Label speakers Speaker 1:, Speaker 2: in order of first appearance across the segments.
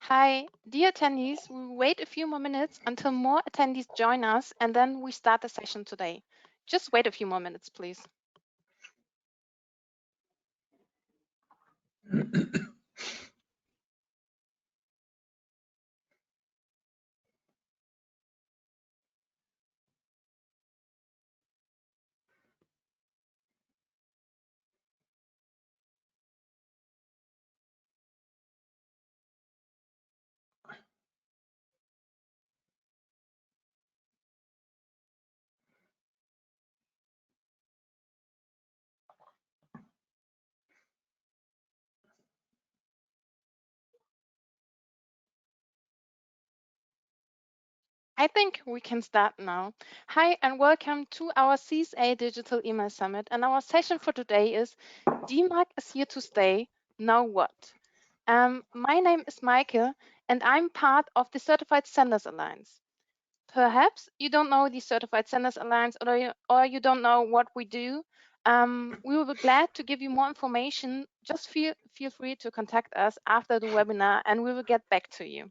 Speaker 1: Hi, dear attendees, we will wait a few more minutes until more attendees join us, and then we start the session today. Just wait a few more minutes, please. I think we can start now. Hi, and welcome to our CSA Digital Email Summit. And our session for today is Dmarc is here to stay. Now what? My name is Maike, and I'm part of the Certified Senders Alliance. Perhaps you don't know the Certified Senders Alliance, or you don't know what we do. We will be glad to give you more information. Just feel free to contact us after the webinar, and we will get back to you.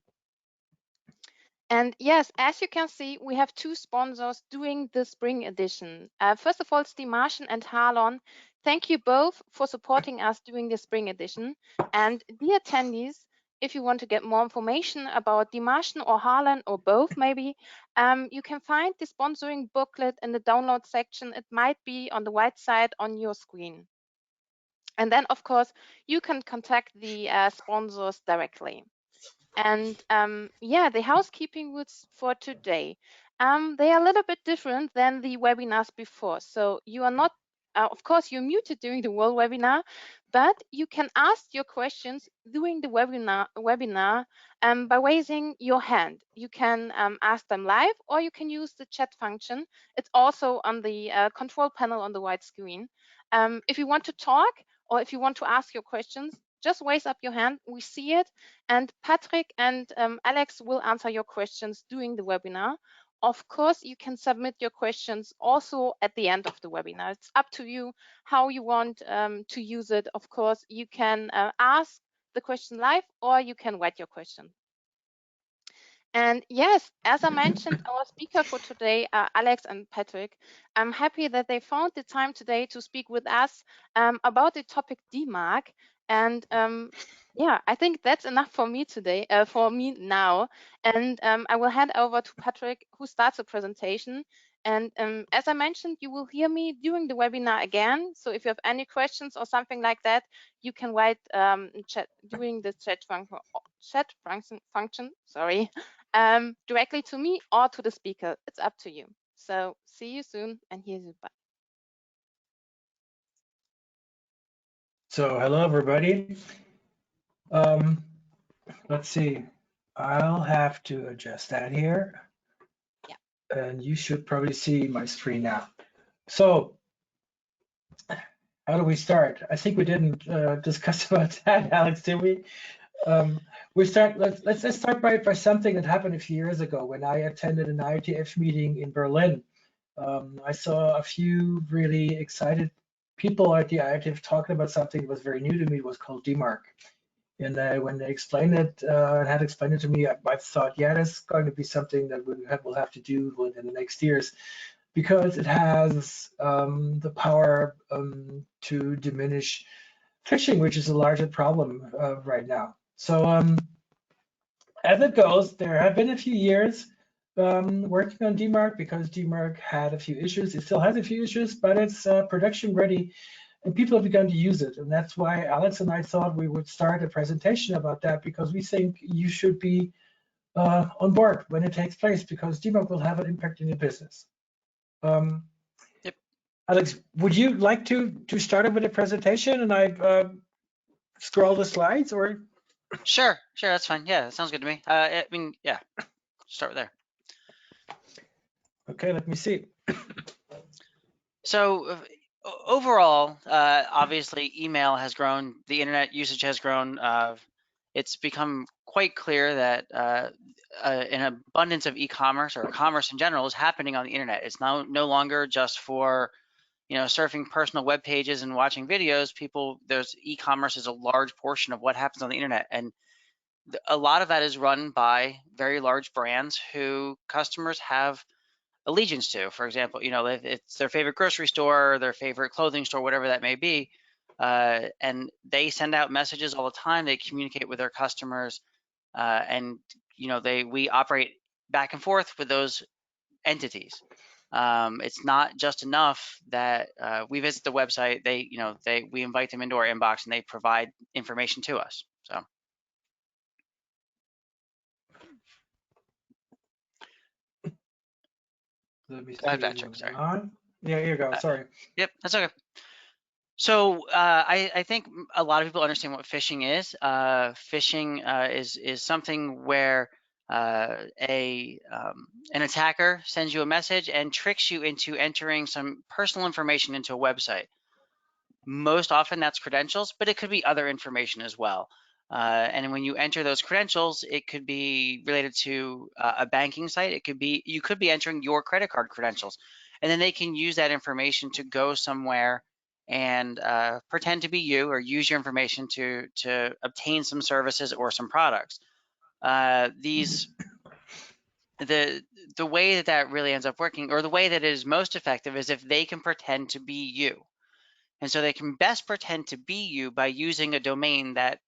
Speaker 1: And yes, as you can see, we have two sponsors doing the spring edition. First of all, it's Dmarc and Harlon. Thank you both for supporting us during the spring edition. And dear attendees, if you want to get more information about Dmarc or Harlan or both maybe, you can find the sponsoring booklet in the download section. It might be on the right side on your screen. And then, of course, you can contact the sponsors directly. And yeah, the housekeeping rules for today. They are a little bit different than the webinars before. So you are not, of course, you're muted during the whole webinar, but you can ask your questions during the webinar by raising your hand. You can ask them live, or you can use the chat function. It's also on the control panel on the right screen. If you want to talk, or if you want to ask your questions, just raise up your hand. We see it. And Patrick and Alex will answer your questions during the webinar. Of course, you can submit your questions also at the end of the webinar. It's up to you how you want to use it. Of course, you can ask the question live, or you can write your question. And yes, as I mentioned, our speaker for today are Alex and Patrick. I'm happy that they found the time today to speak with us about the topic Dmarc. And yeah, I think that's enough for me today, for me now. And I will hand over to Patrick, who starts the presentation. And as I mentioned, you will hear me during the webinar again. So if you have any questions or something like that, you can write chat during the chat function. Sorry. Directly to me or to the speaker. It's up to you. So see you soon, and here's you. Bye.
Speaker 2: So hello, everybody. Let's see. I'll have to adjust that here.
Speaker 1: Yeah.
Speaker 2: And you should probably see my screen now. So how do we start? I think we didn't discuss about that, Alex, did we? Let's start by something that happened a few years ago when I attended an IETF meeting in Berlin. I saw a few really excited people at the IETF talking about something that was very new to me. It was called Dmarc. And when they explained it, had explained it to me, I thought, yeah, that's going to be something that we'll have to do within the next years, because it has the power to diminish phishing, which is a larger problem right now. So as it goes, there have been a few years working on Dmarc, because Dmarc had a few issues. It still has a few issues, but it's production ready, and people have begun to use it. And that's why Alex and I thought we would start a presentation about that, because we think you should be on board when it takes place, because Dmarc will have an impact in your business.
Speaker 3: Yep.
Speaker 2: Alex, would you like to start with a presentation and I scroll the slides, or?
Speaker 3: Sure, that's fine. Yeah, that sounds good to me. I mean, yeah, start there.
Speaker 2: Okay, let me see.
Speaker 3: So overall, obviously, email has grown. The internet usage has grown. It's become quite clear that an abundance of e-commerce, or commerce in general, is happening on the internet. It's now no longer just for surfing personal web pages and watching videos. There's e-commerce is a large portion of what happens on the internet, and a lot of that is run by very large brands who customers have allegiance to. For example, if it's their favorite grocery store, their favorite clothing store, whatever that may be, and they send out messages all the time. They communicate with their customers, and we operate back and forth with those entities. It's not just enough that we visit the website. We invite them into our inbox and they provide information to us. So.
Speaker 2: Let me see.
Speaker 3: Go ahead, Patrick. Sorry.
Speaker 2: Yeah, here you go. Sorry.
Speaker 3: Yep, that's okay. So I think a lot of people understand what phishing is. Phishing is something where an attacker sends you a message and tricks you into entering some personal information into a website. Most often that's credentials, but it could be other information as well. And when you enter those credentials, it could be related to a banking site. You could be entering your credit card credentials, and then they can use that information to go somewhere and pretend to be you or use your information to obtain some services or some products. The way that really ends up working, or the way that it is most effective, is if they can pretend to be you. And so they can best pretend to be you by using a domain that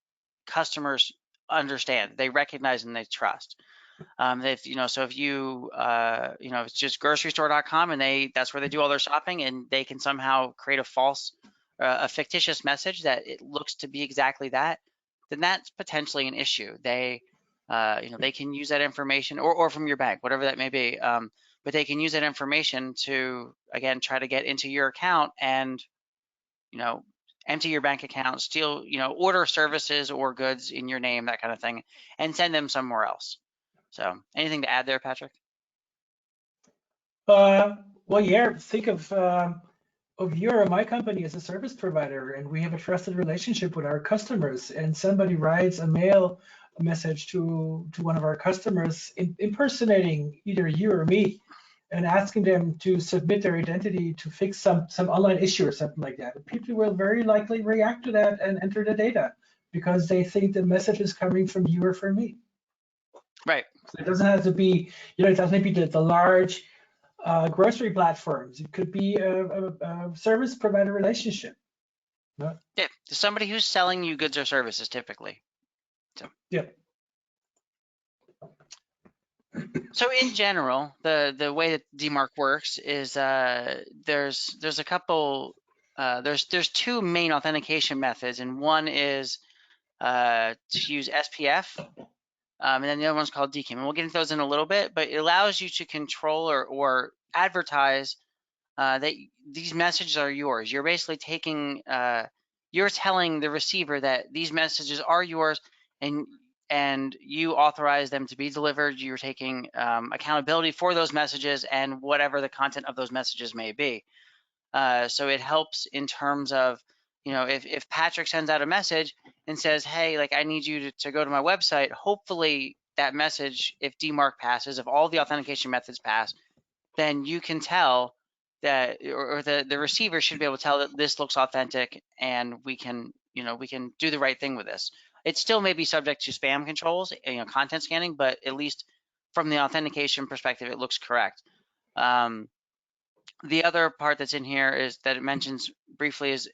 Speaker 3: customers understand, they recognize, and they trust. If it's just grocerystore.com and that's where they do all their shopping, and they can somehow create a fictitious message that it looks to be exactly that, then that's potentially an issue. They can use that information, or from your bank, whatever that may be. But they can use that information to, again, try to get into your account and empty your bank account, steal, order services or goods in your name, that kind of thing, and send them somewhere else. So anything to add there, Patrick?
Speaker 2: Well, yeah, think of your or my company as a service provider, and we have a trusted relationship with our customers, and somebody writes a mail message to one of our customers impersonating either you or me, and asking them to submit their identity to fix some online issue or something like that. People will very likely react to that and enter the data because they think the message is coming from you or from me.
Speaker 3: Right.
Speaker 2: So it doesn't have to be, it doesn't be the large grocery platforms. It could be a service provider relationship.
Speaker 3: Yeah, somebody who's selling you goods or services, typically. So.
Speaker 2: Yeah.
Speaker 3: So in general, the way that Dmarc works is there's a couple there's two main authentication methods, and one is to use SPF, and then the other one's called DKIM, and we'll get into those in a little bit. But it allows you to control or advertise that these messages are yours. You're basically you're telling the receiver that these messages are yours, and you authorize them to be delivered. You're taking accountability for those messages and whatever the content of those messages may be. So it helps in terms of, if Patrick sends out a message and says, hey, like, I need you to go to my website, hopefully that message, if Dmarc passes, if all the authentication methods pass, then you can tell that, or the receiver should be able to tell that this looks authentic, and we can do the right thing with this. It still may be subject to spam controls, content scanning, but at least from the authentication perspective, it looks correct. The other part that's in here is that it mentions briefly is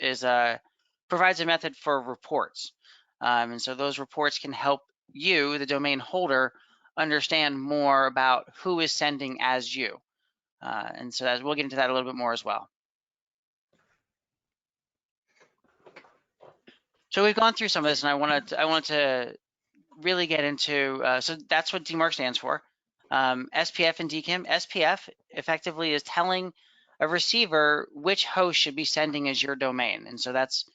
Speaker 3: provides a method for reports. And so those reports can help you, the domain holder, understand more about who is sending as you. And so we'll get into that a little bit more as well. So we've gone through some of this, and I wanted to really get into, so that's what Dmarc stands for. SPF and DKIM. SPF effectively is telling a receiver which host should be sending as your domain, and so that's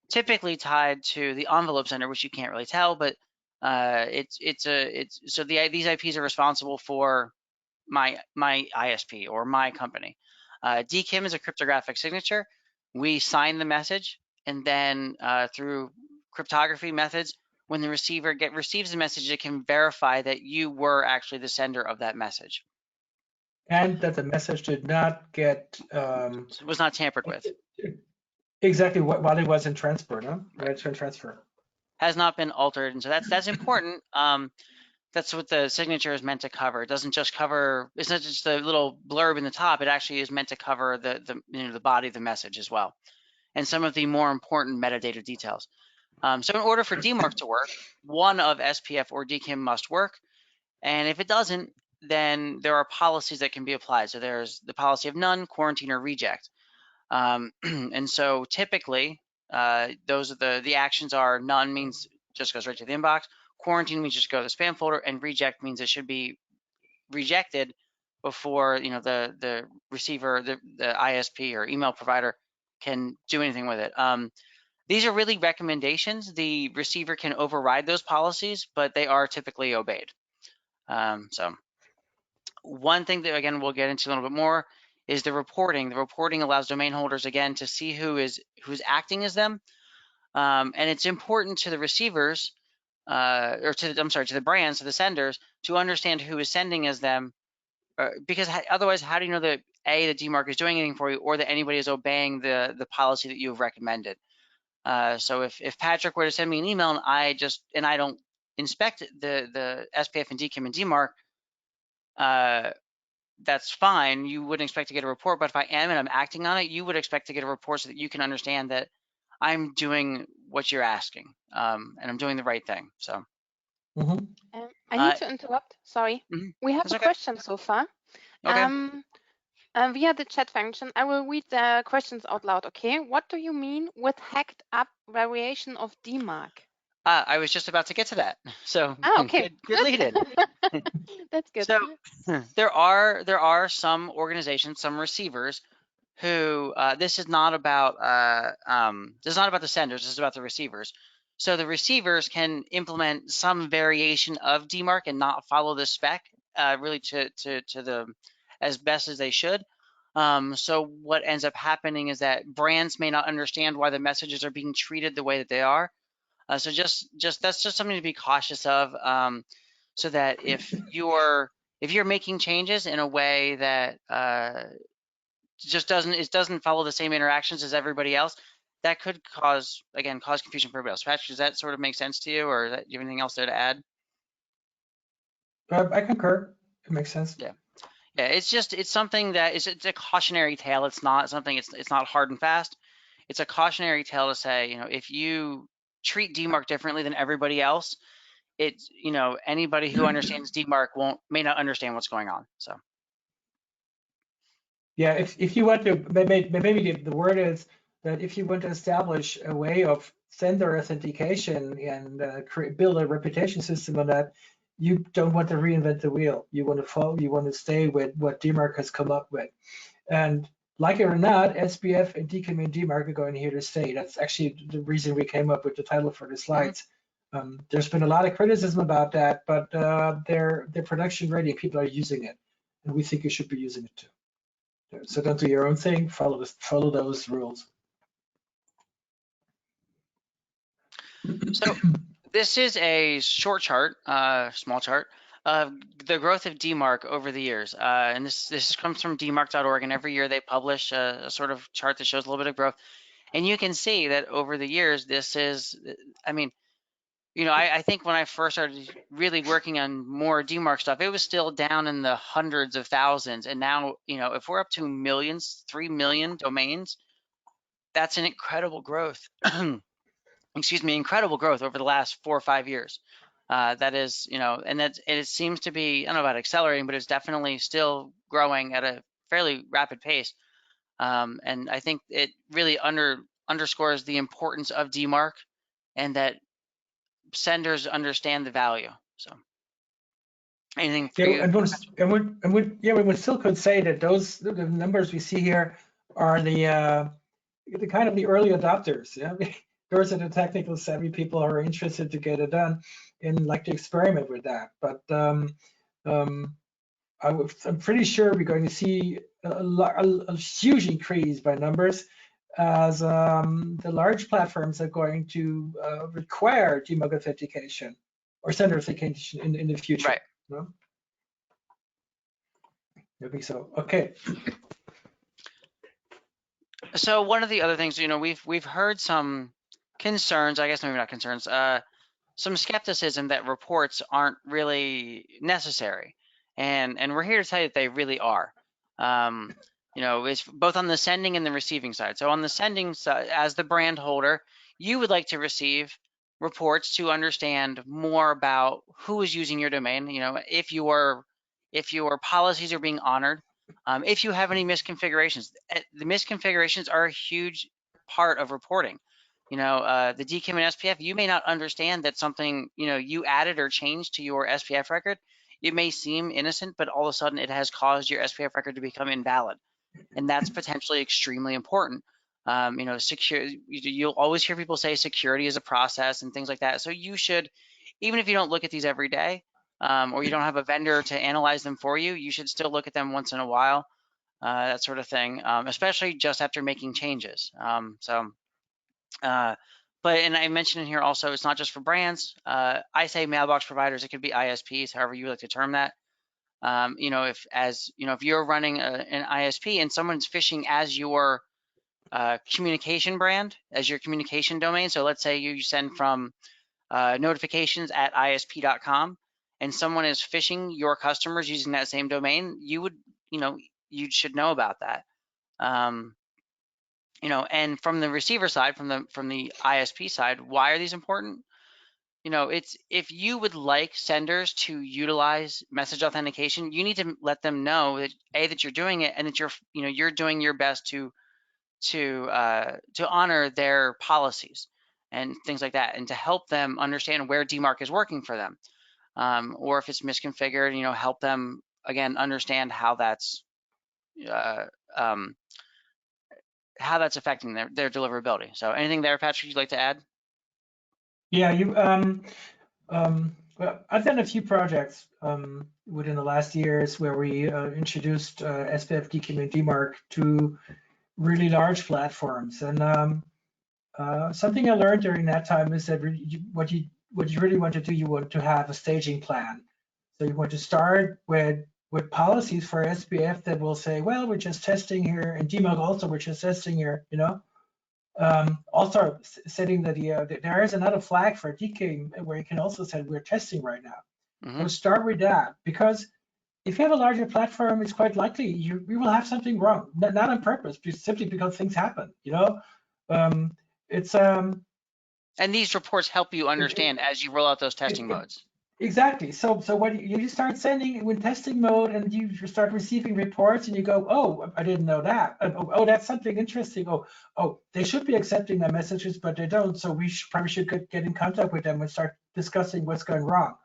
Speaker 3: typically tied to the envelope sender, which you can't really tell, but these IPs are responsible for my ISP or my company. DKIM is a cryptographic signature. We sign the message, and then through cryptography methods, when the receiver receives the message, it can verify that you were actually the sender of that message.
Speaker 2: And that the message did not get
Speaker 3: it was not tampered with.
Speaker 2: Exactly while it was in transport, huh? Right. Transfer.
Speaker 3: has not been altered, and so that's important. That's what the signature is meant to cover. It doesn't just cover. It's not just a little blurb in the top. It actually is meant to cover the body of the message as well, and some of the more important metadata details. So in order for Dmarc to work, one of SPF or DKIM must work, and if it doesn't, then there are policies that can be applied. So there's the policy of none, quarantine, or reject. And so typically, those are the actions are none means just goes right to the inbox, quarantine means just go to the spam folder, and reject means it should be rejected before the receiver, the ISP or email provider can do anything with it. These are really recommendations. The receiver can override those policies, but they are typically obeyed. So one thing that, again, we'll get into a little bit more is the reporting. The reporting allows domain holders, again, to see who's acting as them. And it's important to the receivers, or to the brands, to the senders, to understand who is sending as them, because otherwise, how do you know that the Dmarc is doing anything for you, or that anybody is obeying the policy that you have recommended? So if Patrick were to send me an email and I don't inspect the SPF and DKIM and Dmarc, that's fine. You wouldn't expect to get a report, but if I am and I'm acting on it, you would expect to get a report so that you can understand that I'm doing what you're asking, and I'm doing the right thing. So
Speaker 1: I need to interrupt. Sorry. We have
Speaker 3: that's
Speaker 1: a
Speaker 3: okay.
Speaker 1: question so far.
Speaker 3: Okay.
Speaker 1: Via the chat function, I will read the questions out loud, okay? What do you mean with hacked up variation of Dmarc?
Speaker 3: I was just about to get to that. So
Speaker 1: okay.
Speaker 3: good lead in.
Speaker 1: That's good.
Speaker 3: So there are some organizations, some receivers who this is not about the senders, this is about the receivers. So the receivers can implement some variation of Dmarc and not follow the spec really to the as best as they should. So what ends up happening is that brands may not understand why the messages are being treated the way that they are. So just that's just something to be cautious of, so that if you're making changes in a way that doesn't follow the same interactions as everybody else, that could cause confusion for everybody else. Patrick, does that sort of make sense to you, or do you have anything else there to add?
Speaker 2: I concur. It makes sense.
Speaker 3: Yeah, it's something that it's a cautionary tale. It's not something. It's not hard and fast. It's a cautionary tale to say, if you treat Dmarc differently than everybody else, it's anybody who understands Dmarc may not understand what's going on. So
Speaker 2: yeah, if you want to, maybe the word is that if you want to establish a way of sender authentication and build a reputation system on that, you don't want to reinvent the wheel. You want to follow. You want to stay with what Dmarc has come up with, and like it or not, SPF and DKIM and Dmarc are going here to stay. That's actually the reason we came up with the title for the slides. There's been a lot of criticism about that, but they're production ready. People are using it, and we think you should be using it too. So don't do your own thing. Follow those rules.
Speaker 3: So this is a short chart, small chart of the growth of Dmarc over the years, and this comes from dmarc.org, and every year they publish a sort of chart that shows a little bit of growth, and you can see that over the years this is, I think when I first started really working on more Dmarc stuff, it was still down in the hundreds of thousands, and now if we're up to millions, 3 million domains, that's an incredible growth. Excuse me, incredible growth over the last 4 or 5 years. That is, and it seems to be, I don't know about accelerating, but it's definitely still growing at a fairly rapid pace. And I think it really underscores the importance of Dmarc, and that senders understand the value. So anything for you?
Speaker 2: We still could say that the numbers we see here are the kind of the early adopters. Yeah, those are the technical savvy people who are interested to get it done and like to experiment with that. But I'm pretty sure we're going to see a huge increase by numbers as the large platforms are going to require Dmarc authentication or sender authentication in the future.
Speaker 3: Right.
Speaker 2: No? I think so. Okay.
Speaker 3: So one of the other things, we've heard some concerns, I guess maybe not concerns, some skepticism that reports aren't really necessary, and we're here to tell you that they really are. You know, it's both on the sending and the receiving side. So on the sending side, as the brand holder, you would like to receive reports to understand more about who is using your domain. You know, if your policies are being honored, if you have any misconfigurations. The misconfigurations are a huge part of reporting. You know, the DKIM and SPF, you may not understand that something, you know, you added or changed to your SPF record. It may seem innocent, but all of a sudden it has caused your SPF record to become invalid. And that's potentially extremely important. You know, you'll always hear people say security is a process and things like that. So you should, even if you don't look at these every day, or you don't have a vendor to analyze them for you, you should still look at them once in a while, that sort of thing, especially just after making changes. But, and I mentioned in here also, it's not just for brands. I say mailbox providers, it could be ISPs, however you like to term that. You know, if you're running an ISP and someone's phishing as your communication brand, as your communication domain. So let's say you send from notifications at isp.com and someone is phishing your customers using that same domain, you should know about that. You know, and from the receiver side, from the ISP side, why are these important? You know, it's if you would like senders to utilize message authentication, you need to let them know that that you're doing it and that you're doing your best to honor their policies and things like that, and to help them understand where Dmarc is working for them, or if it's misconfigured, you know, help them again understand how that's affecting their deliverability. So anything there, Patrick, you'd like to add?
Speaker 2: Yeah, well, I've done a few projects within the last years where we introduced SPF, DKIM, and Dmarc to really large platforms. And something I learned during that time is that what you really want to do, you want to have a staging plan. So you want to start with policies for SPF that will say, well, we're just testing here, and Dmarc also, we're just testing here, you know. Also setting that there is another flag for DKIM where you can also say we're testing right now.
Speaker 3: Mm-hmm.
Speaker 2: So start with that, because if you have a larger platform, it's quite likely you will have something wrong, not on purpose, but simply because things happen, you know. It's
Speaker 3: And these reports help you understand as you roll out those testing modes.
Speaker 2: Exactly. So when you start sending when testing mode and you start receiving reports and you go, oh, I didn't know that. Oh, that's something interesting. Oh, they should be accepting my messages, but they don't. So we probably should get in contact with them and start discussing what's going wrong.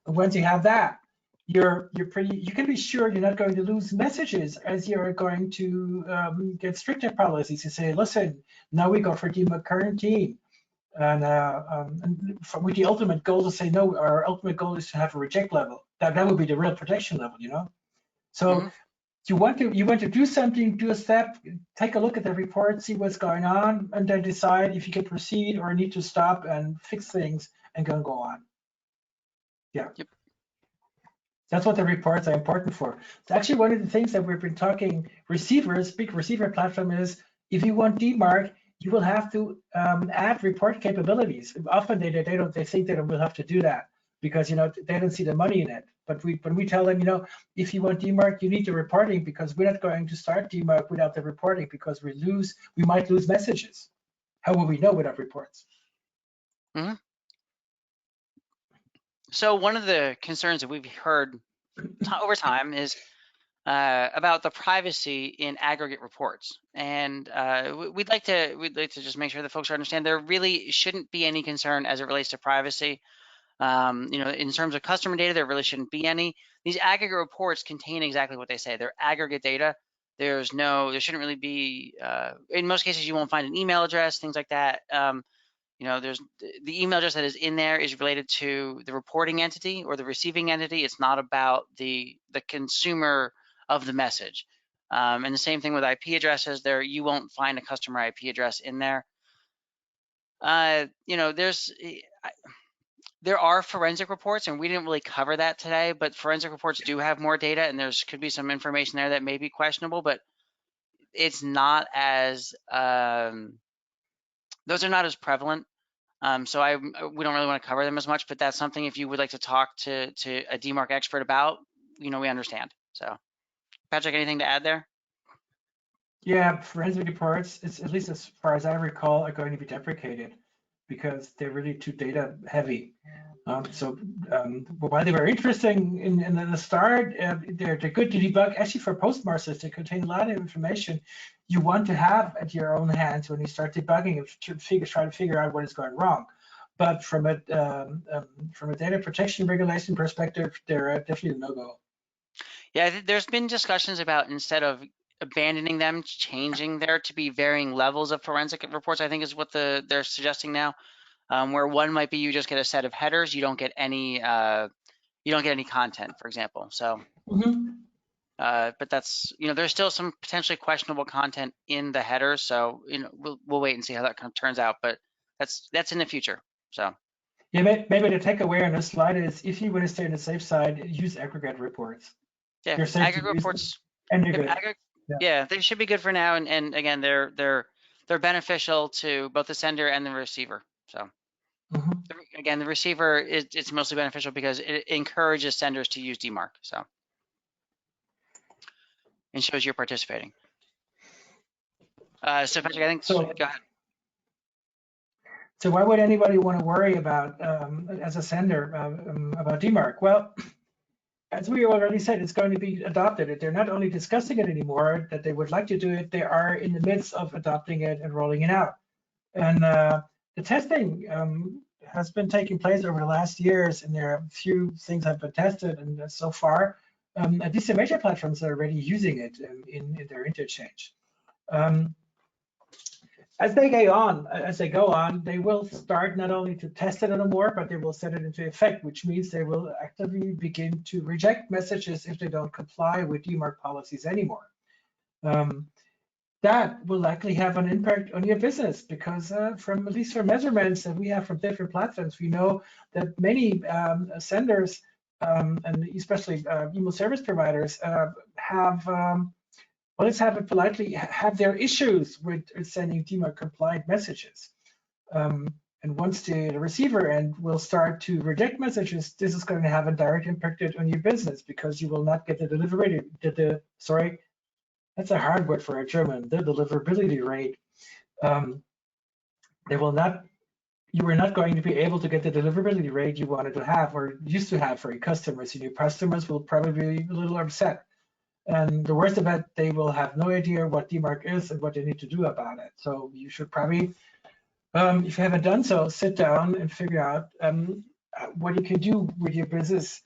Speaker 2: And once you have that, you can be sure you're not going to lose messages as you're going to get stricter policies. You say, listen, now we go for Dmarc quarantine. And with the ultimate goal to say no, our ultimate goal is to have a reject level. That would be the real protection level, you know. So you want to do something, do a step, take a look at the report, see what's going on, and then decide if you can proceed or need to stop and fix things and go on. Yeah.
Speaker 3: Yep.
Speaker 2: That's what the reports are important for. It's actually one of the things that we've been talking. Receivers, big receiver platform is if you want Dmarc, you will have to add report capabilities. Often they think they will have to do that because they don't see the money in it. But when we tell them, if you want Dmarc, you need the reporting because we're not going to start Dmarc without the reporting because we might lose messages. How will we know without reports?
Speaker 3: Mm-hmm. So one of the concerns that we've heard over time is about the privacy in aggregate reports, and we'd like to just make sure that folks understand there really shouldn't be any concern as it relates to privacy. In terms of customer data, there really shouldn't be any. These aggregate reports contain exactly what they say. They're aggregate data. There shouldn't really be. In most cases, you won't find an email address, things like that. There's the email address that is in there is related to the reporting entity or the receiving entity. It's not about the consumer of the message. And the same thing with IP addresses. You won't find a customer IP address in there. There are forensic reports, and we didn't really cover that today, but forensic reports do have more data, and could be some information there that may be questionable, but it's not as those are not as prevalent. So we don't really want to cover them as much, but that's something if you would like to talk to a Dmarc expert about, we understand. So Patrick, anything to add there?
Speaker 2: Yeah, forensic reports, it's, at least as far as I recall, are going to be deprecated because they're really too data heavy. While they were interesting in the start, they're good to debug. Actually, for postmasters, they contain a lot of information you want to have at your own hands when you start debugging and try to figure out what is going wrong. But from a data protection regulation perspective, they're definitely a no-go.
Speaker 3: Yeah, there's been discussions about, instead of abandoning them, changing there to be varying levels of forensic reports, I think is what they're suggesting now. Where one might be you just get a set of headers, you don't get any content, for example. So, but that's, there's still some potentially questionable content in the headers. So, we'll wait and see how that kind of turns out. But that's in the future. So.
Speaker 2: Yeah, maybe the takeaway on this slide is, if you want to stay on the safe side, use aggregate reports.
Speaker 3: Yeah,
Speaker 2: You're safe
Speaker 3: aggregate reports.
Speaker 2: And they're good.
Speaker 3: Yeah, they should be good for now. And again, they're beneficial to both the sender and the receiver. So. Again, the receiver it's mostly beneficial because it encourages senders to use Dmarc, so, and shows you're participating. So Patrick, I think, go ahead.
Speaker 2: So why would anybody want to worry about, as a sender, about Dmarc? Well, as we already said, it's going to be adopted. They're not only discussing it anymore, that they would like to do it, they are in the midst of adopting it and rolling it out. And the testing has been taking place over the last years, and there are a few things have been tested, and so far, at least the major platforms are already using it in their interchange. As they go on, they will start not only to test it anymore, but they will set it into effect, which means they will actively begin to reject messages if they don't comply with Dmarc policies anymore. That will likely have an impact on your business, because at least from measurements that we have from different platforms, we know that many senders and especially email service providers have, let's have it politely, have their issues with sending Dmarc compliant messages. And once the receiver end will start to reject messages, this is going to have a direct impact on your business, because you will not get the deliverability, that's a hard word for a German, the deliverability rate. You are not going to be able to get the deliverability rate you wanted to have or used to have for your customers, and your customers will probably be a little upset. And the worst of it, they will have no idea what Dmarc is and what they need to do about it. So you should probably, if you haven't done so, sit down and figure out what you can do with your business.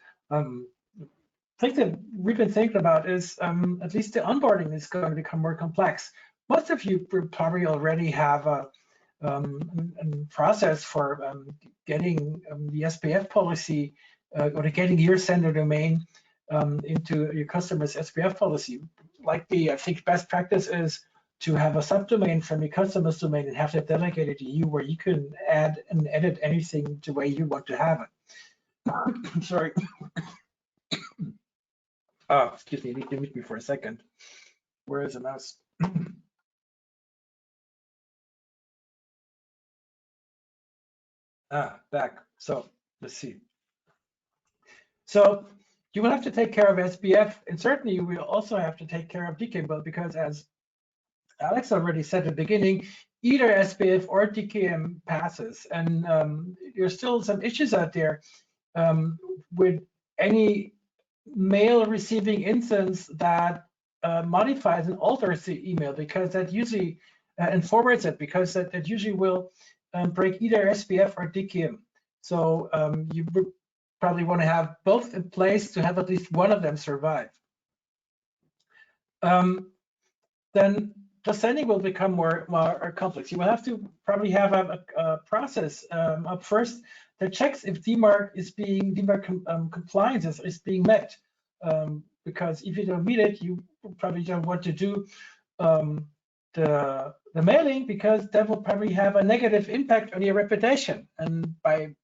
Speaker 2: Thing that we've been thinking about is at least the onboarding is going to become more complex. Most of you probably already have a process for getting the SPF policy or getting your sender domain into your customer's SPF policy. I think best practice is to have a subdomain from your customer's domain and have that delegated to you, where you can add and edit anything the way you want to have it. Sorry. Oh, excuse me, give me for a second. Where is the mouse? Back. So let's see. So you will have to take care of SPF, and certainly you will also have to take care of DKIM, because as Alex already said at the beginning, either SPF or DKIM passes, and there's still some issues out there with any mail receiving instance that modifies and alters the email, because that usually and forwards it, because that usually will break either SPF or DKIM. So you would probably want to have both in place to have at least one of them survive. Then the sending will become more complex. You will have to probably have a process up first that checks if Dmarc compliance is being met. Because if you don't meet it, you probably don't want to do the mailing, because that will probably have a negative impact on your reputation. And by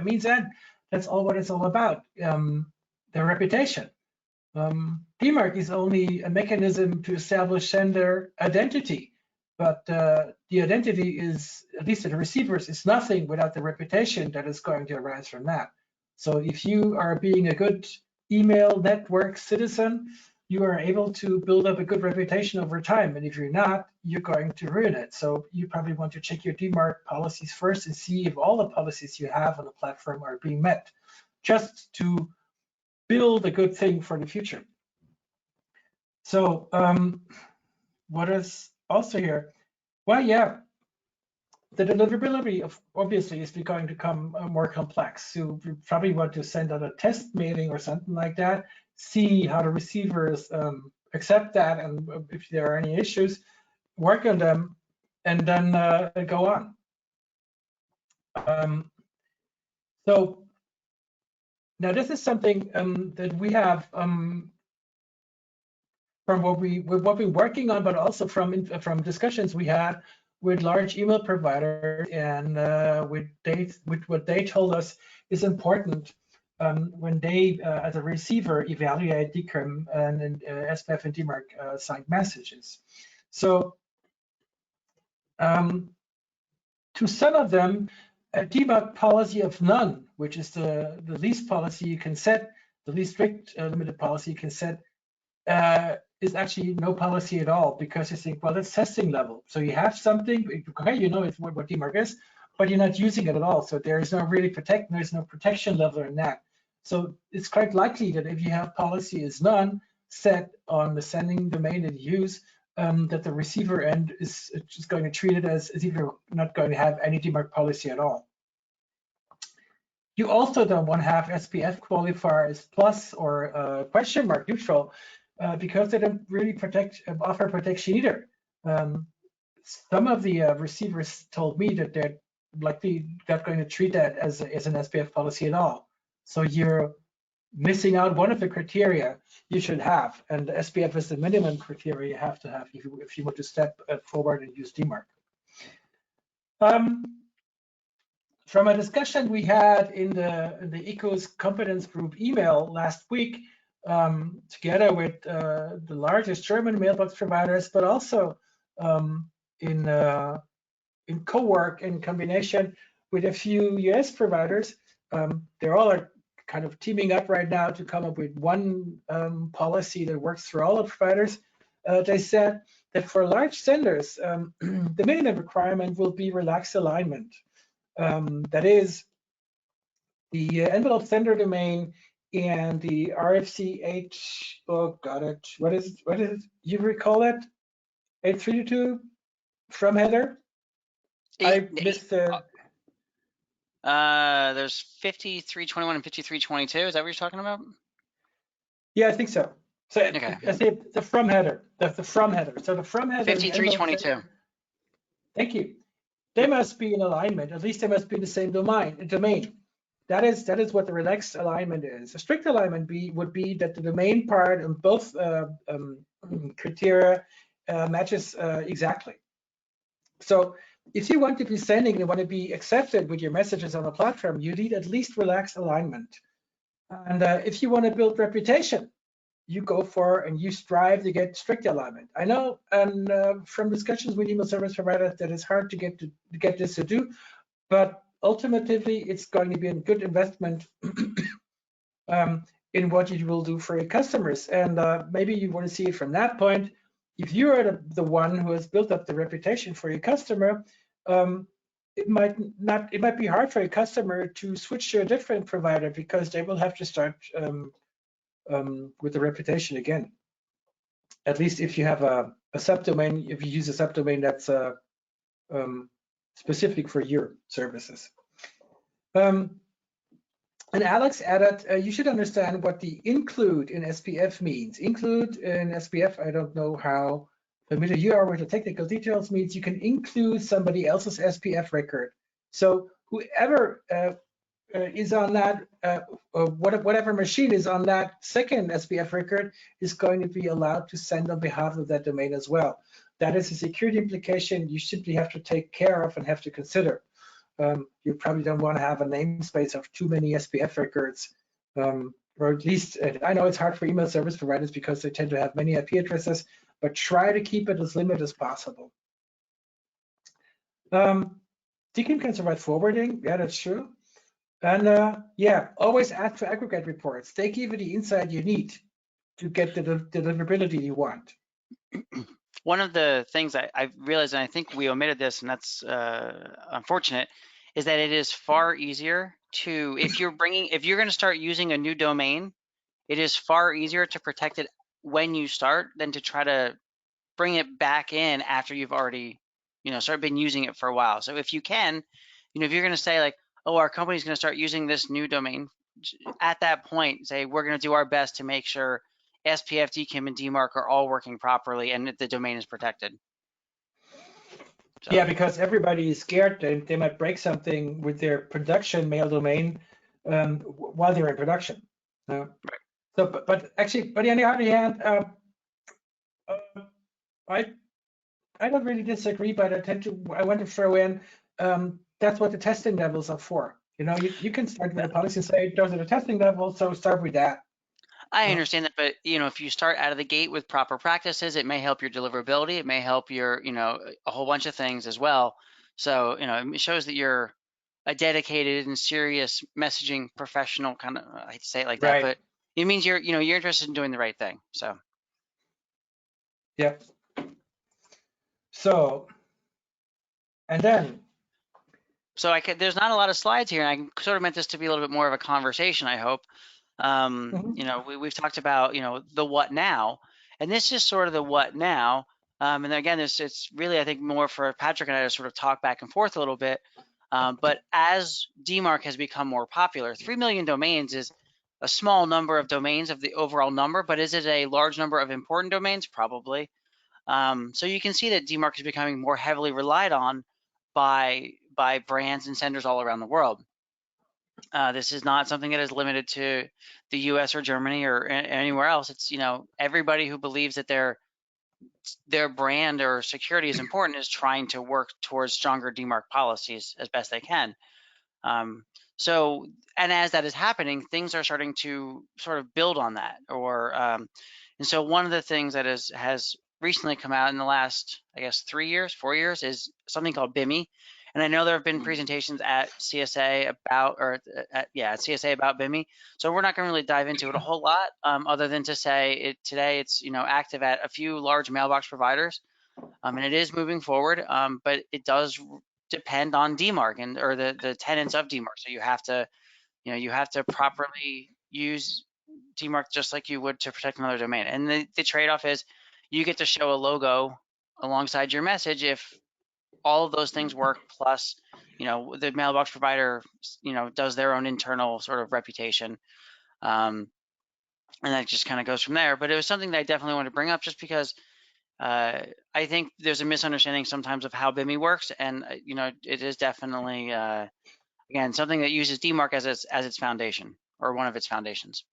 Speaker 2: means that, that's all what it's all about, the reputation. Dmarc is only a mechanism to establish sender identity. but the identity is, at least the receivers, is nothing without the reputation that is going to arise from that. So if you are being a good email network citizen, you are able to build up a good reputation over time. And if you're not, you're going to ruin it. So you probably want to check your Dmarc policies first and see if all the policies you have on the platform are being met, just to build a good thing for the future. So what is also here? Well, yeah, the deliverability of obviously is going to become more complex. So you probably want to send out a test mailing or something like that, see how the receivers accept that, and if there are any issues, work on them, and then go on. So now this is something that we have from what we're working on, but also from discussions we had with large email providers, and with what they told us is important when they, as a receiver, evaluate DKIM and SPF and Dmarc signed messages. So to some of them, a Dmarc policy of none, which is the least policy you can set, the least strict limited policy you can set, is actually no policy at all, because you think, well, it's testing level. So you have something, okay, you know it's what Dmarc is, but you're not using it at all. So there is no there's no protection level in that. So it's quite likely that if you have policy is none set on the sending domain that you use, that the receiver end is just going to treat it as if you're not going to have any Dmarc policy at all. You also don't want to have SPF qualifiers plus or question mark neutral, because they don't really offer protection either. Some of the receivers told me that they're likely not going to treat that as an SPF policy at all. So you're missing out one of the criteria you should have, and SPF is the minimum criteria you have to have if you want to step forward and use Dmarc. From a discussion we had in the ECOS competence group email last week, together with the largest German mailbox providers, but also in co-work in combination with a few US providers, they're all kind of teaming up right now to come up with one policy that works for all the providers. They said that for large senders, the minimum requirement will be relaxed alignment. That is, the envelope sender domain and the RFCH, oh, got it. What is it? You recall it? 8322 from header? I missed the.
Speaker 3: There's 5321 and 5322. Is that what you're talking about?
Speaker 2: Yeah, I think so. So okay. I say the from header. That's the from header. So the from header.
Speaker 3: 5322.
Speaker 2: Thank you. They must be in alignment. At least they must be in the same domain. That is what the relaxed alignment is. A strict alignment would be that the domain part of both criteria matches exactly. So if you want to be sending and want to be accepted with your messages on the platform, you need at least relaxed alignment. And if you want to build reputation, you go for and you strive to get strict alignment. I know, and from discussions with email service providers, that it's hard to get this to do, but ultimately it's going to be a good investment in what you will do for your customers. And maybe you want to see it from that point. If you are the one who has built up the reputation for your customer, it might be hard for a customer to switch to a different provider, because they will have to start with the reputation again. At least if you have a subdomain, if you use a subdomain that's specific for your services. And Alex added, you should understand what the include in SPF means. Include in SPF, I don't know how familiar you are with the technical details, means you can include somebody else's SPF record. So whoever is on that, whatever machine is on that second SPF record is going to be allowed to send on behalf of that domain as well. That is a security implication you simply have to take care of and have to consider. You probably don't want to have a namespace of too many SPF records, or at least, I know it's hard for email service providers because they tend to have many IP addresses, but try to keep it as limited as possible. DKIM can survive forwarding. Yeah, that's true. And yeah, always ask for aggregate reports. They give you the insight you need to get the deliverability you want.
Speaker 3: One of the things I realized, and I think we omitted this, and that's unfortunate, is that it is far easier to, if you're going to start using a new domain, it is far easier to protect it when you start than to try to bring it back in after you've already, been using it for a while. So if you can, if you're going to say like, oh, our company's going to start using this new domain, at that point, say we're going to do our best to make sure SPF, DKIM, and Dmarc are all working properly and that the domain is protected. So.
Speaker 2: Yeah, because everybody is scared that they might break something with their production mail domain while they're in production. Right. So, but on the other hand, I don't really disagree, but I want to throw in that's what the testing levels are for. You can start with a policy and say those are the testing levels, so start with that.
Speaker 3: I understand that, but if you start out of the gate with proper practices, it may help your deliverability. It may help your, a whole bunch of things as well. So, it shows that you're a dedicated and serious messaging professional, kind of, I hate to say it like that, but it means you're interested in doing the right thing. So.
Speaker 2: Yep. So, and then.
Speaker 3: So there's not a lot of slides here, and I sort of meant this to be a little bit more of a conversation, I hope. We've talked about, the what now, and this is sort of the what now. And then again, it's really, I think, more for Patrick and I to sort of talk back and forth a little bit. But as Dmarc has become more popular, 3 million domains is a small number of domains of the overall number, but is it a large number of important domains? Probably. So you can see that Dmarc is becoming more heavily relied on by brands and senders all around the world. This is not something that is limited to the US or Germany or anywhere else. It's, everybody who believes that their brand or security is important is trying to work towards stronger Dmarc policies as best they can. So, and as that is happening, things are starting to sort of build on that. And so one of the things that has recently come out in the last, I guess, 4 years, is something called BIMI. And I know there have been presentations at CSA about, at CSA about BIMI. So we're not going to really dive into it a whole lot, other than to say today it's active at a few large mailbox providers, and it is moving forward. But it does depend on Dmarc or the tenants of Dmarc. So you have to properly use Dmarc just like you would to protect another domain. And the trade-off is you get to show a logo alongside your message if all of those things work, plus the mailbox provider does their own internal sort of reputation, and that just kind of goes from there. But it was something that I definitely wanted to bring up just because I think there's a misunderstanding sometimes of how BIMI works, and it is definitely again something that uses Dmarc as its foundation, or one of its foundations.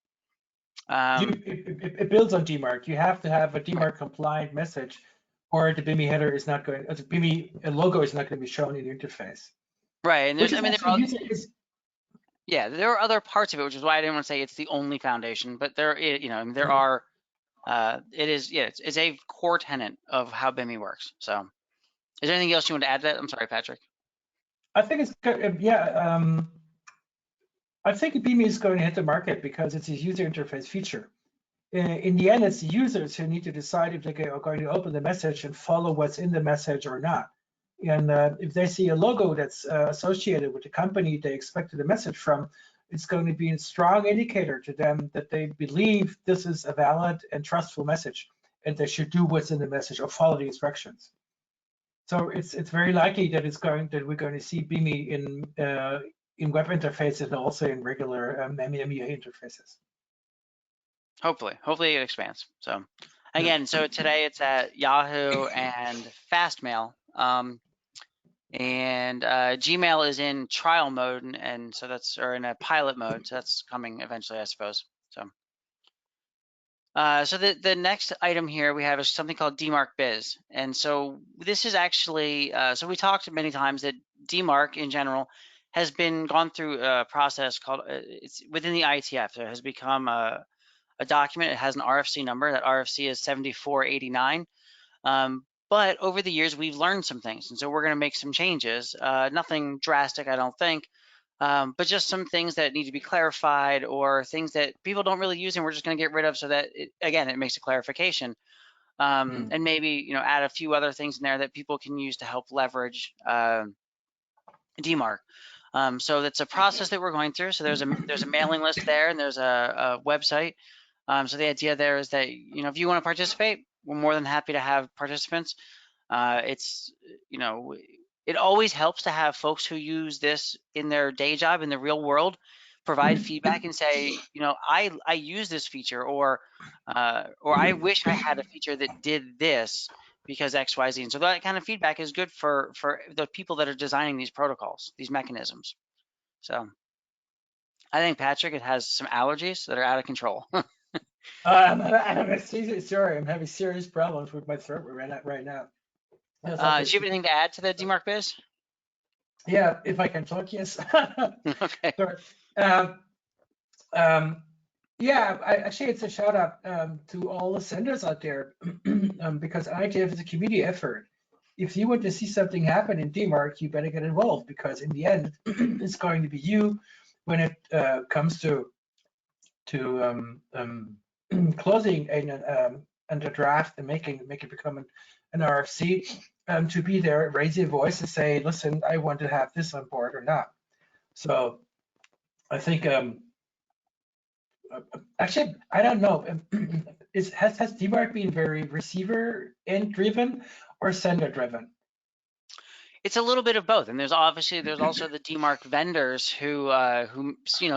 Speaker 2: It builds on Dmarc. You have to have a Dmarc compliant message, or the BIMI header is not going. The BIMI logo is not going to be shown in the interface.
Speaker 3: Right, and there are other parts of it, which is why I didn't want to say it's the only foundation, but there are. It's a core tenet of how BIMI works. So, is there anything else you want to add to that? I'm sorry, Patrick.
Speaker 2: I think it's good. I think BIMI is going to hit the market because it's a user interface feature. In the end, it's the users who need to decide if they are going to open the message and follow what's in the message or not. And if they see a logo that's associated with the company they expected a message from, it's going to be a strong indicator to them that they believe this is a valid and trustful message, and they should do what's in the message or follow the instructions. So it's very likely that we're going to see BIMI in web interfaces and also in regular MIA interfaces.
Speaker 3: Hopefully it expands. So again, so today it's at Yahoo and Fastmail, and Gmail is in trial mode, and so or in a pilot mode. So that's coming eventually, I suppose. So the next item here we have is something called Dmarc Biz, and so this is actually so we talked many times that Dmarc in general has gone through a process called it's within the IETF. So it has become a document. It has an RFC number. That RFC is 7489. But over the years, we've learned some things, and so we're going to make some changes. Nothing drastic, I don't think, but just some things that need to be clarified or things that people don't really use, and we're just going to get rid of so that, it makes a clarification. And maybe, add a few other things in there that people can use to help leverage Dmarc. So that's a process that we're going through. So there's a mailing list there, and there's a website. So the idea there is that, if you want to participate, we're more than happy to have participants. It's, it always helps to have folks who use this in their day job in the real world provide feedback and say, I use this feature, or I wish I had a feature that did this because X, Y, Z. And so that kind of feedback is good for the people that are designing these protocols, these mechanisms. So I think, Patrick, it has some allergies that are out of control.
Speaker 2: I'm sorry, I'm having serious problems with my throat right now.
Speaker 3: Do you have anything to add to the Dmarc biz?
Speaker 2: Yeah, if I can talk, yes.
Speaker 3: Okay.
Speaker 2: Sorry. Yeah, actually, it's a shout out to all the senders out there because ITF is a community effort. If you want to see something happen in Dmarc, you better get involved, because in the end, it's going to be you when it comes to closing a draft and make it become an RFC, to be there, raise your voice and say, listen, I want to have this on board or not. So I think actually, I don't know. Has Dmarc been very receiver end driven or sender driven?
Speaker 3: It's a little bit of both, and there's also the Dmarc vendors who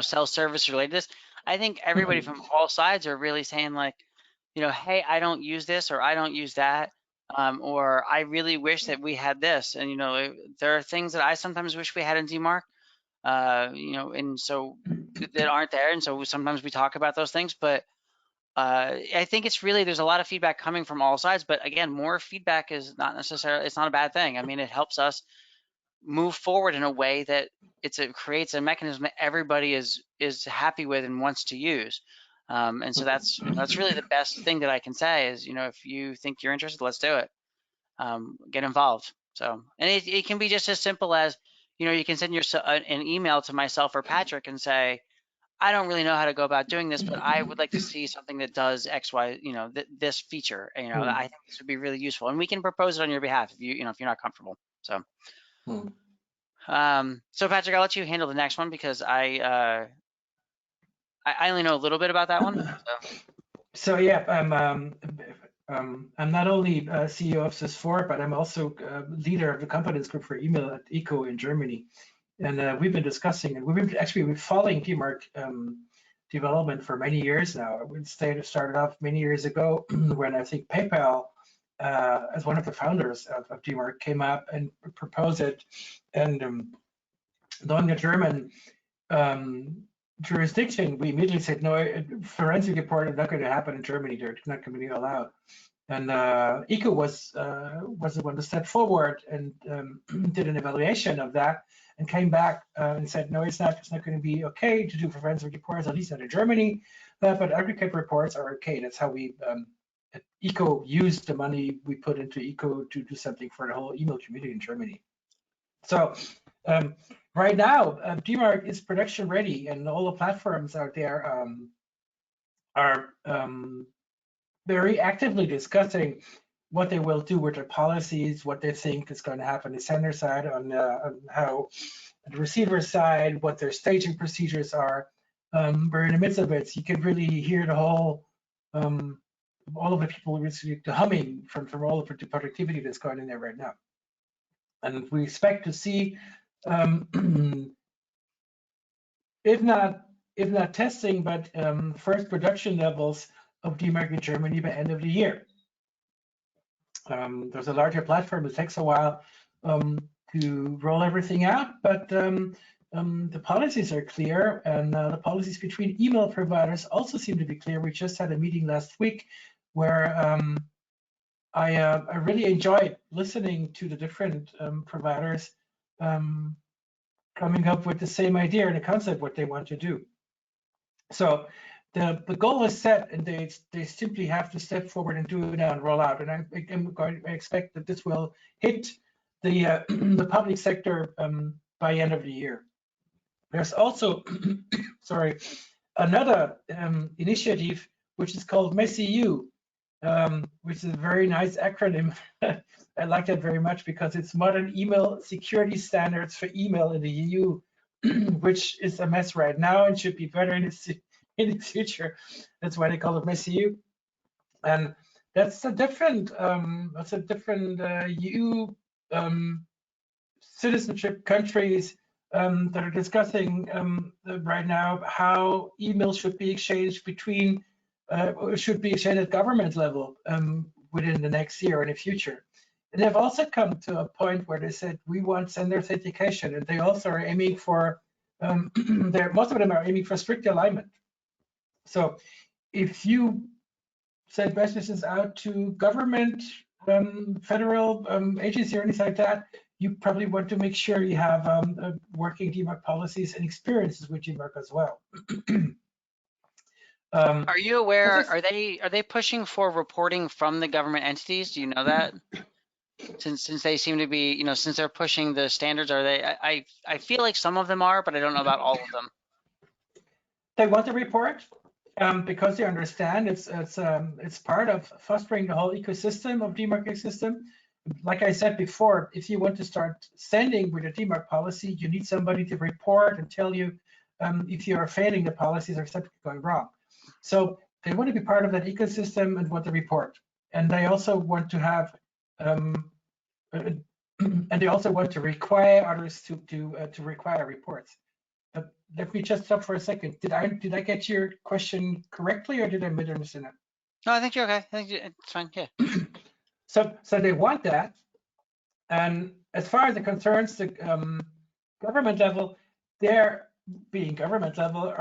Speaker 3: sell service related to this. I think everybody from all sides are really saying, like, hey, I don't use this, or I don't use that, or I really wish that we had this. And there are things that I sometimes wish we had in Dmarc, and so that aren't there, and so sometimes we talk about those things. But I think it's really, there's a lot of feedback coming from all sides, but again, more feedback is not necessarily, it's not a bad thing. I mean, it helps us move forward in a way that it creates a mechanism that everybody is happy with and wants to use. And so that's really the best thing that I can say is, if you think you're interested, let's do it. Get involved. So, and it can be just as simple as, you can send an email to myself or Patrick and say, I don't really know how to go about doing this, but I would like to see something that does X, Y, this feature. I think this would be really useful, and we can propose it on your behalf if if you're not comfortable. So, so Patrick, I'll let you handle the next one, because I only know a little bit about that one.
Speaker 2: So yeah, I'm not only CEO of Sys4, but I'm also leader of the competence group for email at ECO in Germany. And we've been discussing, and we've been following Dmarc development for many years now. We started off many years ago when I think PayPal, as one of the founders of Dmarc, came up and proposed it. And knowing the German jurisdiction, we immediately said, no, forensic report is not going to happen in Germany. They're not going to be allowed. And ECO was the one to step forward and did an evaluation of that, and came back and said, no, it's not going to be okay to do forensic reports, at least not in Germany, but aggregate reports are okay. That's how we, ECO used the money we put into ECO to do something for the whole email community in Germany. So right now, Dmarc is production ready, and all the platforms out there are very actively discussing what they will do with their policies, what they think is going to happen on the sender side, on how the receiver side, what their staging procedures are. We're in the midst of it. So you can really hear the whole, all of the people, the humming from all of the productivity that's going in there right now. And we expect to see, if not testing, but first production levels of Dmarc in Germany by end of the year. There's a larger platform. It takes a while to roll everything out, but the policies are clear, and the policies between email providers also seem to be clear. We just had a meeting last week where I really enjoyed listening to the different providers coming up with the same idea and the concept what they want to do. So the goal is set, and they simply have to step forward and do it now and roll out. And I expect that this will hit the the public sector by end of the year. There's also, sorry, another initiative which is called MESSEU, which is a very nice acronym. I like that very much because it's Modern Email Security Standards for Email in the EU, which is a mess right now and should be better in the future. That's why they call it MESSEU. And that's a different EU citizenship countries that are discussing right now how emails should be exchanged between should be exchanged at government level within the next year or in the future. And they've also come to a point where they said we want sender authentication, and they also are aiming for most of them are aiming for strict alignment. So if you send messages out to government, federal agency or anything like that, you probably want to make sure you have working Dmarc policies and experiences with Dmarc as well.
Speaker 3: Are you aware? Are they pushing for reporting from the government entities? Do you know that? Since they seem to be, since they're pushing the standards, are they? I feel like some of them are, but I don't know about all of them.
Speaker 2: They want to report because they understand it's part of fostering the whole ecosystem of Dmarc system. Like I said before, if you want to start sending with a Dmarc policy, you need somebody to report and tell you if you are failing the policies or something going wrong. So they want to be part of that ecosystem and want to report. And they also want to have, and they also want to require others to require reports. But let me just stop for a second. Did I get your question correctly, or did I misunderstand it?
Speaker 3: No, I think you're okay. I think it's fine. Yeah.
Speaker 2: So they want that, and as far as it concerns the government level, they're being government level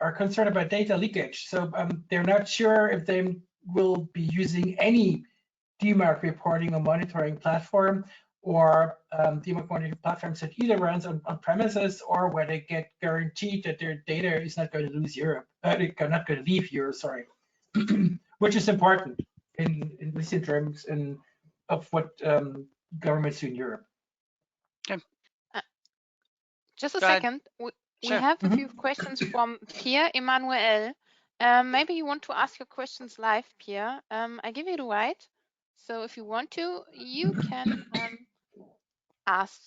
Speaker 2: are concerned about data leakage. So they're not sure if they will be using any Dmarc reporting or monitoring platform, or Dmarc monitoring platforms that either runs on premises or where they get guaranteed that their data is not going to lose Europe, not going to leave Europe, sorry, which is important in recent terms of what governments do in Europe.
Speaker 3: Okay.
Speaker 1: Just a second. We have a few questions from Pierre Emmanuel. Maybe you want to ask your questions live, Pierre. I give you the right. So if you want to, you can ask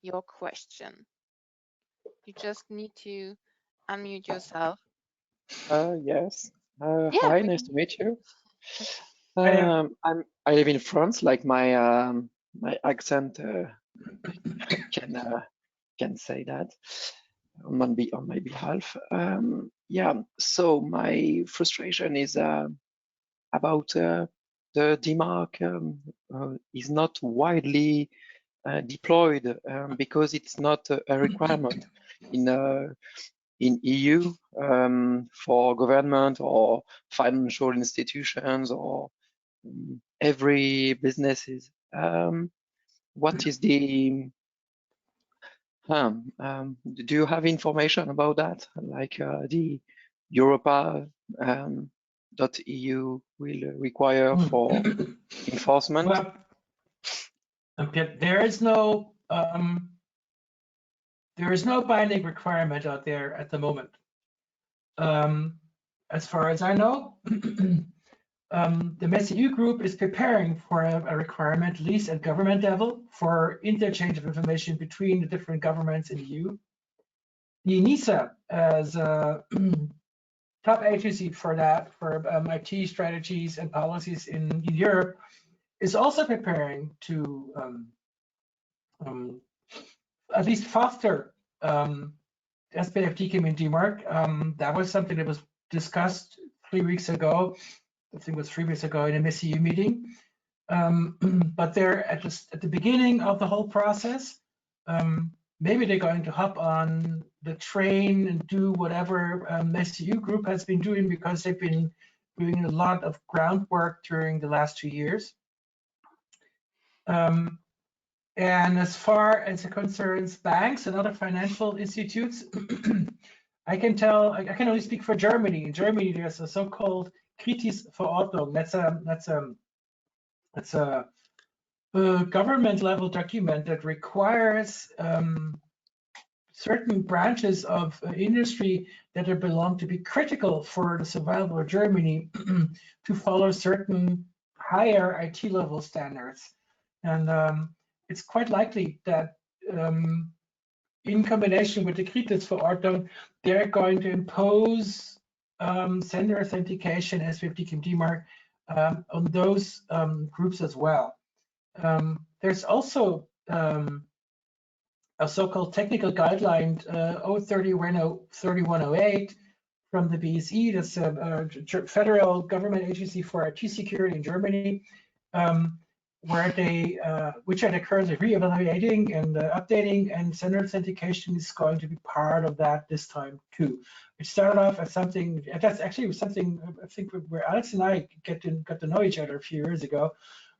Speaker 1: your question. You just need to unmute yourself.
Speaker 4: Yes. Hi, nice to meet you. I live in France. Like my accent can say that on my behalf. Yeah. So my frustration is about the Dmarc is not widely deployed because it's not a requirement in EU for government or financial institutions or every businesses. What is the do you have information about that? Like the Europa .eu will require for enforcement?
Speaker 2: Well, okay, there is no binding requirement out there at the moment. As far as I know, the MESSEU group is preparing for a requirement, at least at government level, for interchange of information between the different governments in the EU. The ENISA, as a top agency for that, for IT strategies and policies in Europe, is also preparing to at least foster SPF DKIM in Dmarc. That was something that was discussed 3 weeks ago. I think it was 3 weeks ago in a MESSEU meeting. But they're at the beginning of the whole process. Maybe they're going to hop on the train and do whatever MESSEU group has been doing, because they've been doing a lot of groundwork during the last 2 years. And as far as it concerns banks and other financial institutes, I can only speak for Germany. In Germany, there's a so-called Kritisverordnung. That's a government level document that requires certain branches of industry that are belong to be critical for the survival of Germany to follow certain higher IT level standards. And it's quite likely that in combination with the Kritisverordnung, they're going to impose sender authentication as with Dmarc on those groups as well. There's also a so-called technical guideline 03108 from the BSI, that's a federal government agency for IT security in Germany, where they, which are currently re-evaluating and updating, and sender authentication is going to be part of that this time too. It started off as something, that's actually something I think where Alex and I got to know each other a few years ago,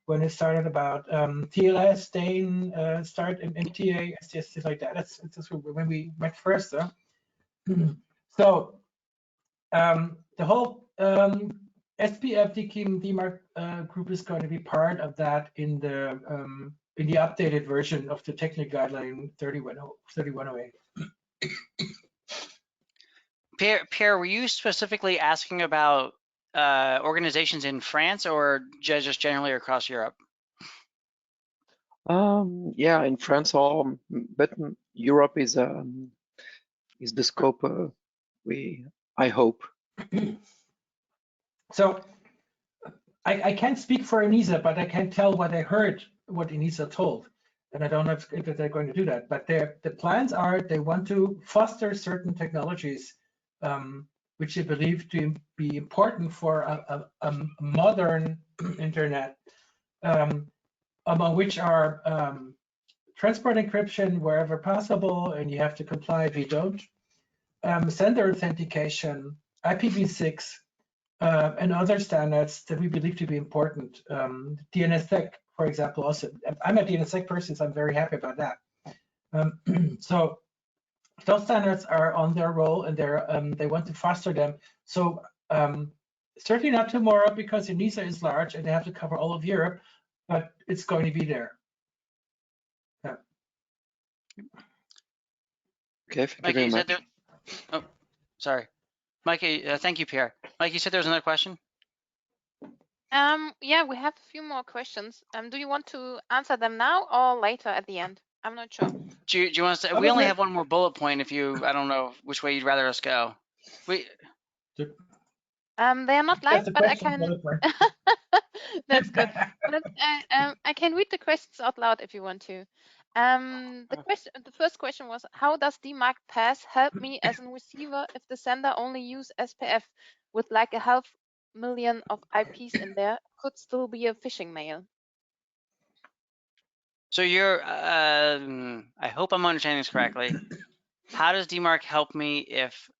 Speaker 2: when it started about TLS, Dane, start MTA, STS, stuff like that. That's when we met first. So the whole SPF Dmarc group is going to be part of that in the updated version of the technical guideline 3108.
Speaker 3: Pierre, were you specifically asking about organizations in France or just generally across Europe?
Speaker 4: Yeah, in France, but Europe is the scope. I hope.
Speaker 2: So I can't speak for ENISA, but I can tell what I heard, what ENISA told, and I don't know if they're going to do that. But the plans are they want to foster certain technologies which they believe to be important for a modern internet, among which are transport encryption wherever possible, and you have to comply if you don't, sender authentication, IPv6, and other standards that we believe to be important. DNSSEC, for example, also. I'm a DNSSEC person, so I'm very happy about that. So those standards are on their roll, and they want to foster them. So certainly not tomorrow, because ENISA is large and they have to cover all of Europe, but it's going to be there. Yeah.
Speaker 4: Okay, thank you very much.
Speaker 3: Oh, sorry. Mikey, thank you, Pierre. Mike, you said there was another question?
Speaker 1: Yeah, we have a few more questions. Do you want to answer them now or later at the end? I'm not sure.
Speaker 3: Do you want to say, we only have one more bullet point if you, I don't know which way you'd rather us go. They
Speaker 1: are not live, but I can. That's good. But I can read the questions out loud if you want to. The first question was, how does Dmarc pass help me as a receiver if the sender only use SPF with like 500,000 of IPs in there? Could still be a phishing mail.
Speaker 3: So you're, I hope I'm understanding this correctly. How does Dmarc help me if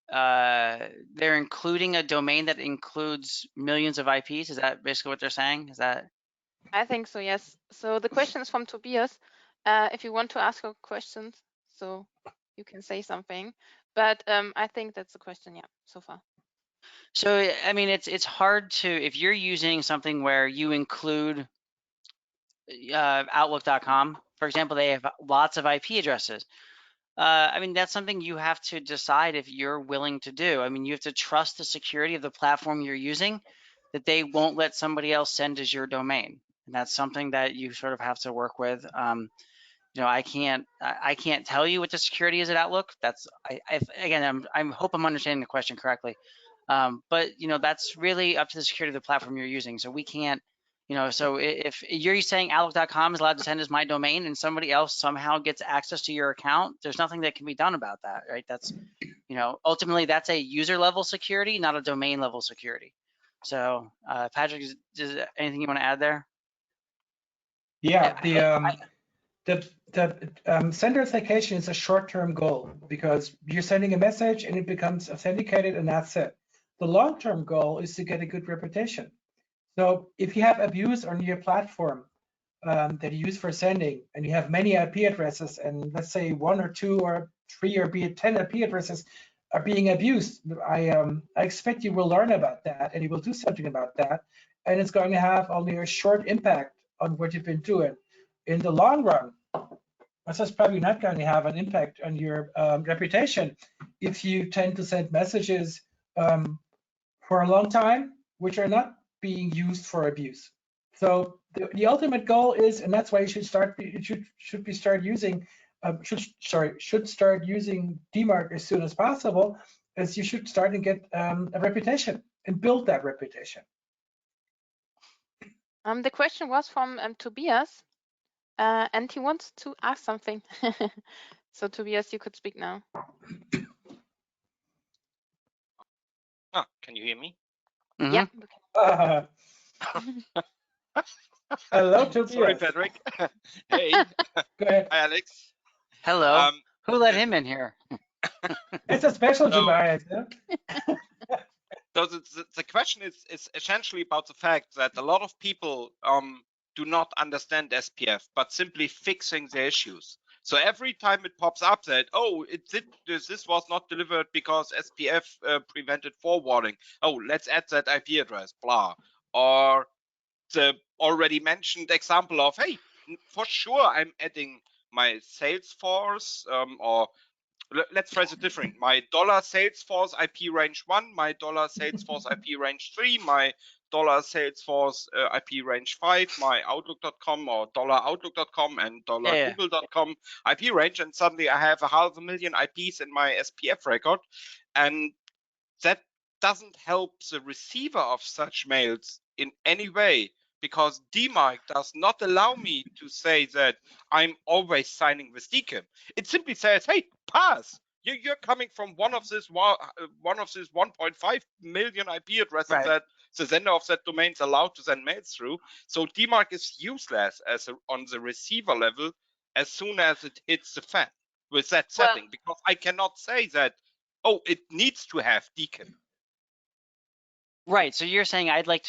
Speaker 3: they're including a domain that includes millions of IPs? Is that basically what they're saying? Is that?
Speaker 1: I think so, yes. So the question is from Tobias. If you want to ask a question, so you can say something. But I think that's the question, yeah, so far.
Speaker 3: So, I mean, it's hard to, if you're using something where you include Outlook.com, for example, they have lots of IP addresses. I mean, that's something you have to decide if you're willing to do. I mean, you have to trust the security of the platform you're using, that they won't let somebody else send as your domain. And that's something that you sort of have to work with. You know, I can't tell you what the security is at Outlook. That's, again, I hope I'm understanding the question correctly. But, you know, that's really up to the security of the platform you're using. So we can't, you know, so if you're saying Outlook.com is allowed to send as my domain and somebody else somehow gets access to your account, there's nothing that can be done about that, right? That's, you know, ultimately that's a user level security, not a domain level security. So, Patrick, is anything you want to add there?
Speaker 2: Yeah, the sender authentication is a short-term goal because you're sending a message and it becomes authenticated and that's it. The long-term goal is to get a good reputation. So if you have abuse on your platform that you use for sending and you have many IP addresses and let's say 1 or 2 or 3 or be it 10 IP addresses are being abused. I expect you will learn about that and you will do something about that. And it's going to have only a short impact on what you've been doing. In the long run, this is probably not going to have an impact on your reputation if you tend to send messages for a long time, which are not being used for abuse. So the ultimate goal is, and that's why you should start. It should start using Dmarc as soon as possible, as you should start and get a reputation and build that reputation.
Speaker 1: The question was from Tobias, and he wants to ask something. So Tobias, you could speak now.
Speaker 5: Oh, can you hear me?
Speaker 3: Mm-hmm.
Speaker 1: Yeah.
Speaker 2: Hello, Tobias.
Speaker 5: Sorry, Patrick. Hey.
Speaker 2: Go ahead.
Speaker 5: Hi, Alex.
Speaker 3: Hello. Who let him in here?
Speaker 2: It's a special Tobias. Yeah?
Speaker 5: So the question is essentially about the fact that a lot of people do not understand SPF, but simply fixing the issues. So every time it pops up that, oh, this was not delivered because SPF prevented forwarding. Oh, let's add that IP address, blah. Or the already mentioned example of, hey, for sure I'm adding my Salesforce or let's phrase it different. My $Salesforce IP range 1, my $Salesforce IP range 3, my $Salesforce IP range 5, my Outlook.com or $Outlook.com and $Google.com IP range, and suddenly I have 500,000 IPs in my SPF record, and that doesn't help the receiver of such mails in any way, because Dmarc does not allow me to say that I'm always signing with DKIM. It simply says, hey, pass. You're coming from one of this 1.5 million IP addresses that the sender of that domain is allowed to send mails through. So Dmarc is useless on the receiver level as soon as it hits the fan with that setting, because I cannot say that, oh, it needs to have DKIM.
Speaker 3: Right. So you're saying I'd like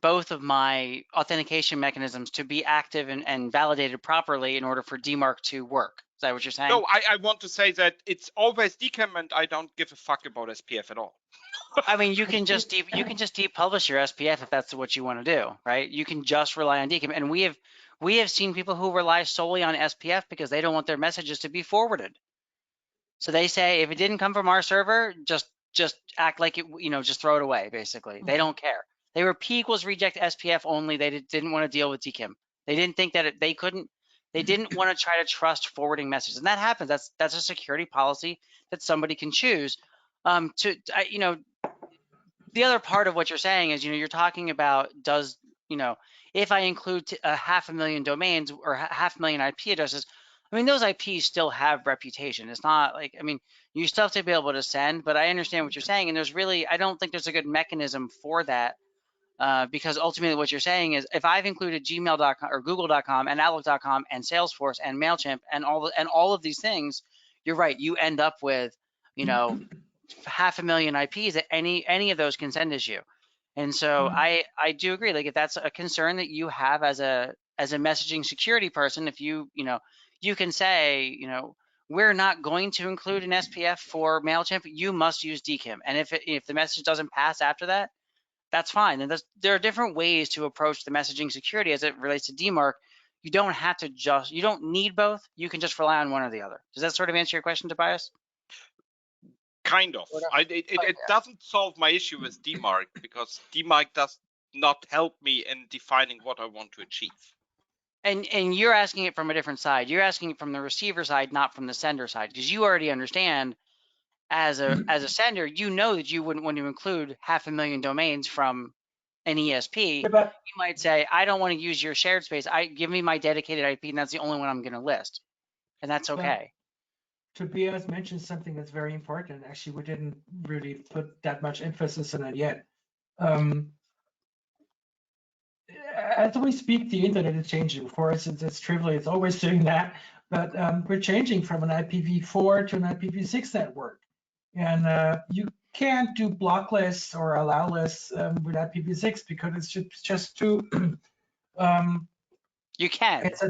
Speaker 3: both of my authentication mechanisms to be active and validated properly in order for Dmarc to work. Is that what you're saying?
Speaker 5: No, I want to say that it's always DKIM, and I don't give a fuck about SPF at all.
Speaker 3: I mean, you can just depublish your SPF if that's what you want to do, right? You can just rely on DKIM, and we have seen people who rely solely on SPF because they don't want their messages to be forwarded. So they say if it didn't come from our server, just act like it, just throw it away. Basically, they don't care. They were P equals reject SPF only. They didn't want to deal with DKIM. They didn't think that they couldn't. They didn't want to try to trust forwarding messages, and that happens. That's a security policy that somebody can choose. The other part of what you're saying is, you're talking about if I include 500,000 domains or 500,000 IP addresses, I mean, those IPs still have reputation. It's not like, I mean, you still have to be able to send, but I understand what you're saying. And I don't think there's a good mechanism for that because ultimately what you're saying is if I've included gmail.com or google.com and outlook.com and Salesforce and MailChimp and all of these things, you're right. You end up with, 500,000 IPs that any of those can send as you. And so I do agree, like if that's a concern that you have as a messaging security person, if you can say, we're not going to include an SPF for MailChimp, you must use DKIM. And if the message doesn't pass after that, that's fine. And there are different ways to approach the messaging security as it relates to Dmarc. You don't have to you don't need both. You can just rely on one or the other. Does that sort of answer your question, Tobias?
Speaker 5: Kind of. It doesn't solve my issue with Dmarc because Dmarc does not help me in defining what I want to achieve.
Speaker 3: And you're asking it from a different side. You're asking it from the receiver side, not from the sender side, because you already understand as a sender, that you wouldn't want to include 500,000 domains from an ESP. You might say, I don't want to use your shared space. Give me my dedicated IP, and that's the only one I'm going to list, and that's okay.
Speaker 2: Tobias mentioned something that's very important. Actually, we didn't really put that much emphasis on it yet. As we speak, the internet is changing. Of course, it's trivial. It's always doing that. But we're changing from an IPv4 to an IPv6 network. And you can't do block lists or allow lists with IPv6 because it's just too...
Speaker 3: You can.
Speaker 2: It's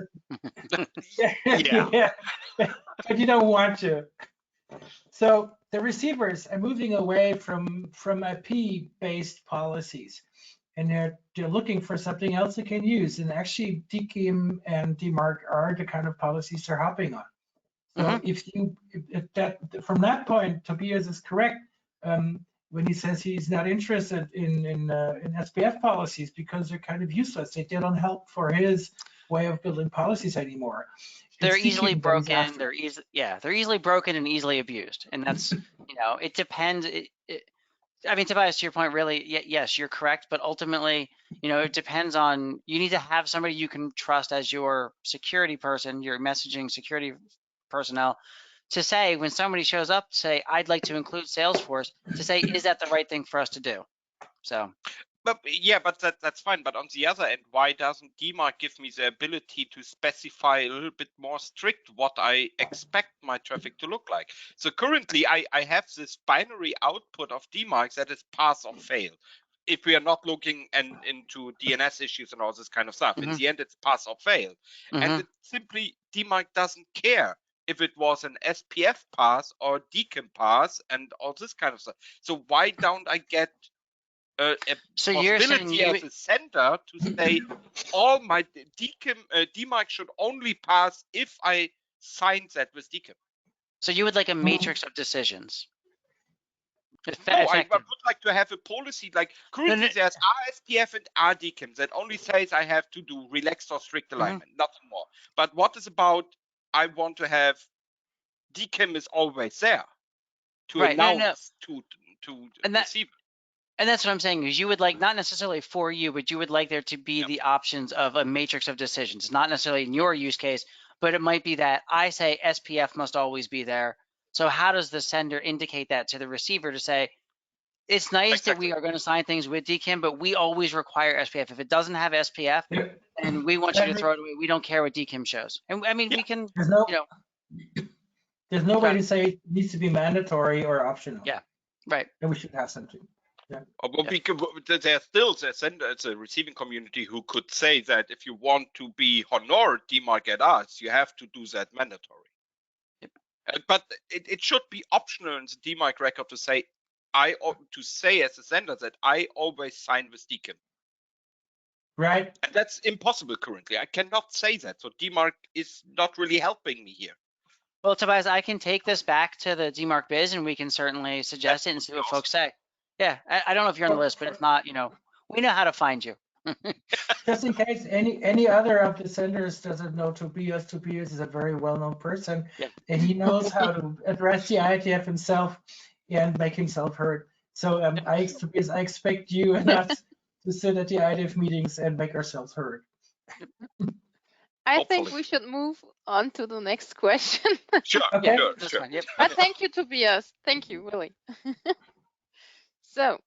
Speaker 2: yeah. But you don't want to. So the receivers are moving away from IP-based policies, and they're looking for something else they can use. And actually, DKIM and Dmarc are the kind of policies they're hopping on. So if that from that point, Tobias is correct when he says he's not interested in SPF policies because they're kind of useless. They don't help for his way of building policies anymore.
Speaker 3: They're
Speaker 2: It's
Speaker 3: easily
Speaker 2: DKIM that he's
Speaker 3: broken.
Speaker 2: after.
Speaker 3: They're easily broken and easily abused, and that's it depends. I mean, Tobias, to your point, really, yes, you're correct, but ultimately, it depends on, you need to have somebody you can trust as your security person, your messaging security personnel, to say when somebody shows up, say, I'd like to include Salesforce, to say, is that the right thing for us to do? So.
Speaker 5: But that's fine. But on the other end, why doesn't Dmarc give me the ability to specify a little bit more strict what I expect my traffic to look like? So currently, I have this binary output of Dmarc that is pass or fail. If we are not looking into DNS issues and all this kind of stuff, in the end, it's pass or fail. And it simply, Dmarc doesn't care if it was an SPF pass or DKIM pass and all this kind of stuff. So why don't I get a possibility as a sender to say all my Dmarc should only pass if I signed that with DKIM?
Speaker 3: So you would like a matrix of decisions?
Speaker 5: No, I would like to have a policy like currently there's RSPF and RDKIM that only says I have to do relaxed or strict alignment, nothing more. But what is about I want to have DKIM is always there to announce to receive.
Speaker 3: And that's what I'm saying is you would like, not necessarily for you, but you would like there to be the options of a matrix of decisions, not necessarily in your use case, but it might be that I say SPF must always be there. So how does the sender indicate that to the receiver to say, it's nice that we are going to sign things with DKIM, but we always require SPF. If it doesn't have SPF, and we want you to throw it away, we don't care what DKIM shows. And I mean, we can,
Speaker 2: There's no way to say it needs to be mandatory or optional.
Speaker 3: Yeah, right.
Speaker 2: And we should have something. Yeah.
Speaker 5: There's still a receiving community who could say that if you want to be honored Dmarc at us, you have to do that mandatory.
Speaker 3: Yep.
Speaker 5: But it should be optional in the Dmarc record to say as a sender that I always sign with DKIM.
Speaker 2: Right.
Speaker 5: And that's impossible currently. I cannot say that. So Dmarc is not really helping me here.
Speaker 3: Well, Tobias, I can take this back to the Dmarc biz and we can certainly suggest it and see what folks say. Yeah, I don't know if you're on the list, but if not, we know how to find you.
Speaker 2: Just in case any other of the senders doesn't know Tobias. Tobias is a very well-known person, and he knows how to address the IETF himself and make himself heard. So Tobias, I expect you and us to sit at the IETF meetings and make ourselves heard.
Speaker 1: I think we should move on to the next question.
Speaker 5: Sure,
Speaker 2: okay.
Speaker 5: Sure.
Speaker 3: Yep.
Speaker 1: But thank you, Tobias. Thank you, really. So,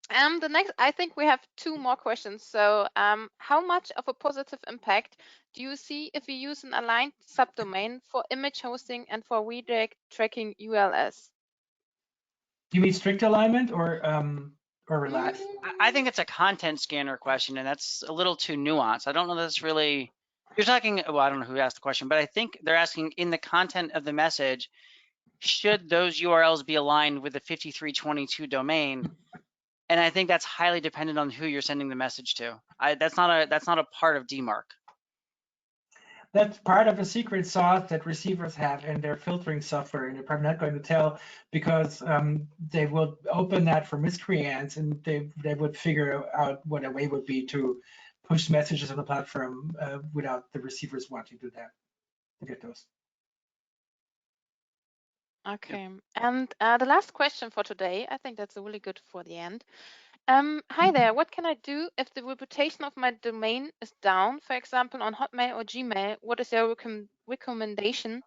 Speaker 1: the next, I think we have two more questions. So, how much of a positive impact do you see if we use an aligned subdomain for image hosting and for redirect tracking ULS?
Speaker 2: You mean strict alignment or relaxed?
Speaker 3: I think it's a content scanner question, and that's a little too nuanced. I don't know that's really, you're talking, well, I don't know who asked the question, but I think they're asking in the content of the message, should those URLs be aligned with the 5322 domain? And I think that's highly dependent on who you're sending the message to. That's not a part of Dmarc.
Speaker 2: That's part of a secret sauce that receivers have in their filtering software, and they're probably not going to tell because they will open that for miscreants, and they would figure out what a way would be to push messages on the platform without the receivers wanting to do that, to get those.
Speaker 1: Okay, and the last question for today, I think that's really good for the end. Hi there, what can I do if the reputation of my domain is down, for example, on Hotmail or Gmail? What is your recommendation?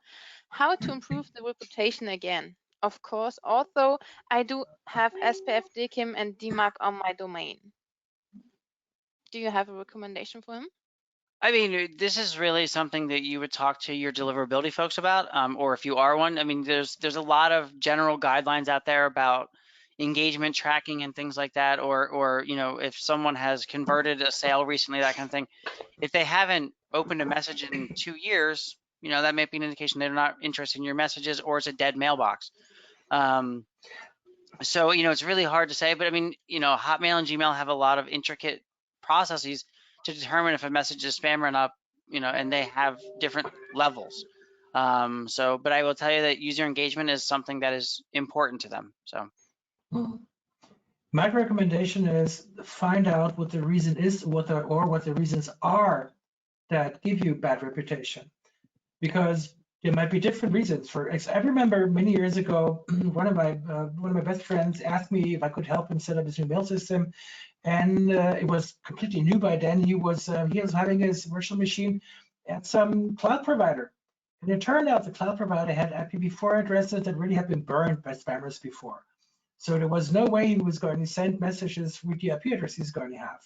Speaker 1: How to improve the reputation again? Of course, although I do have SPF, DKIM, and Dmarc on my domain. Do you have a recommendation for him?
Speaker 3: I mean, this is really something that you would talk to your deliverability folks about, or if you are one. I mean, there's a lot of general guidelines out there about engagement tracking and things like that, or if someone has converted a sale recently, that kind of thing. If they haven't opened a message in 2 years, that may be an indication they're not interested in your messages, or it's a dead mailbox. So, it's really hard to say, but I mean, Hotmail and Gmail have a lot of intricate processes to determine if a message is spam or not, and they have different levels. But I will tell you that user engagement is something that is important to them. So
Speaker 2: my recommendation is find out what the reason is, what the reasons are that give you bad reputation, because there might be different reasons for. I remember many years ago, one of my best friends asked me if I could help him set up his new mail system, and it was completely new by then. He was having his virtual machine at some cloud provider, and it turned out the cloud provider had IPv4 addresses that really had been burned by spammers before. So there was no way he was going to send messages with the IP address he's going to have.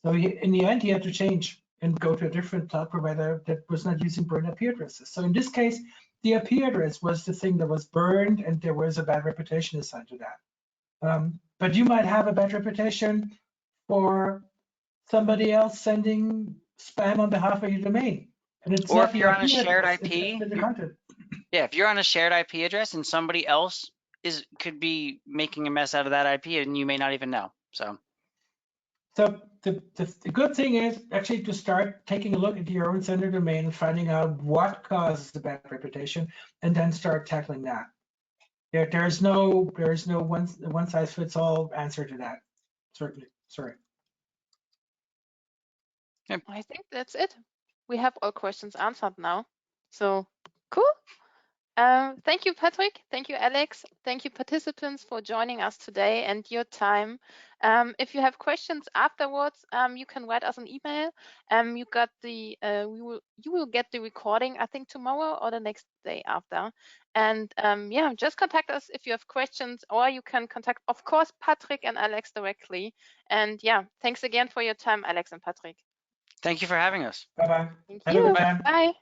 Speaker 2: So in the end, he had to change and go to a different cloud provider that was not using burned IP addresses. So in this case, the IP address was the thing that was burned, and there was a bad reputation assigned to that. But you might have a bad reputation for somebody else sending spam on behalf of your domain. And it's
Speaker 3: or
Speaker 2: not
Speaker 3: if
Speaker 2: the
Speaker 3: you're on a
Speaker 2: IP
Speaker 3: shared
Speaker 2: address,
Speaker 3: IP,
Speaker 2: it's the content.
Speaker 3: yeah, if you're on a shared IP address and somebody else could be making a mess out of that IP and you may not even know. So
Speaker 2: the good thing is actually to start taking a look at your own sender domain and finding out what causes the bad reputation, and then start tackling that. There's no one size fits all answer to that. Certainly, sorry.
Speaker 1: I think that's it. We have all questions answered now. So cool. Thank you, Patrick. Thank you, Alex. Thank you, participants, for joining us today and your time. If you have questions afterwards, you can write us an email. You will get the recording, I think, tomorrow or the next day after. And yeah, just contact us if you have questions, or you can contact, of course, Patrick and Alex directly. And yeah, thanks again for your time, Alex and Patrick.
Speaker 3: thank you for having us.
Speaker 2: Bye-bye.
Speaker 1: Thank
Speaker 2: Have a
Speaker 1: you.
Speaker 2: good time.
Speaker 1: Bye.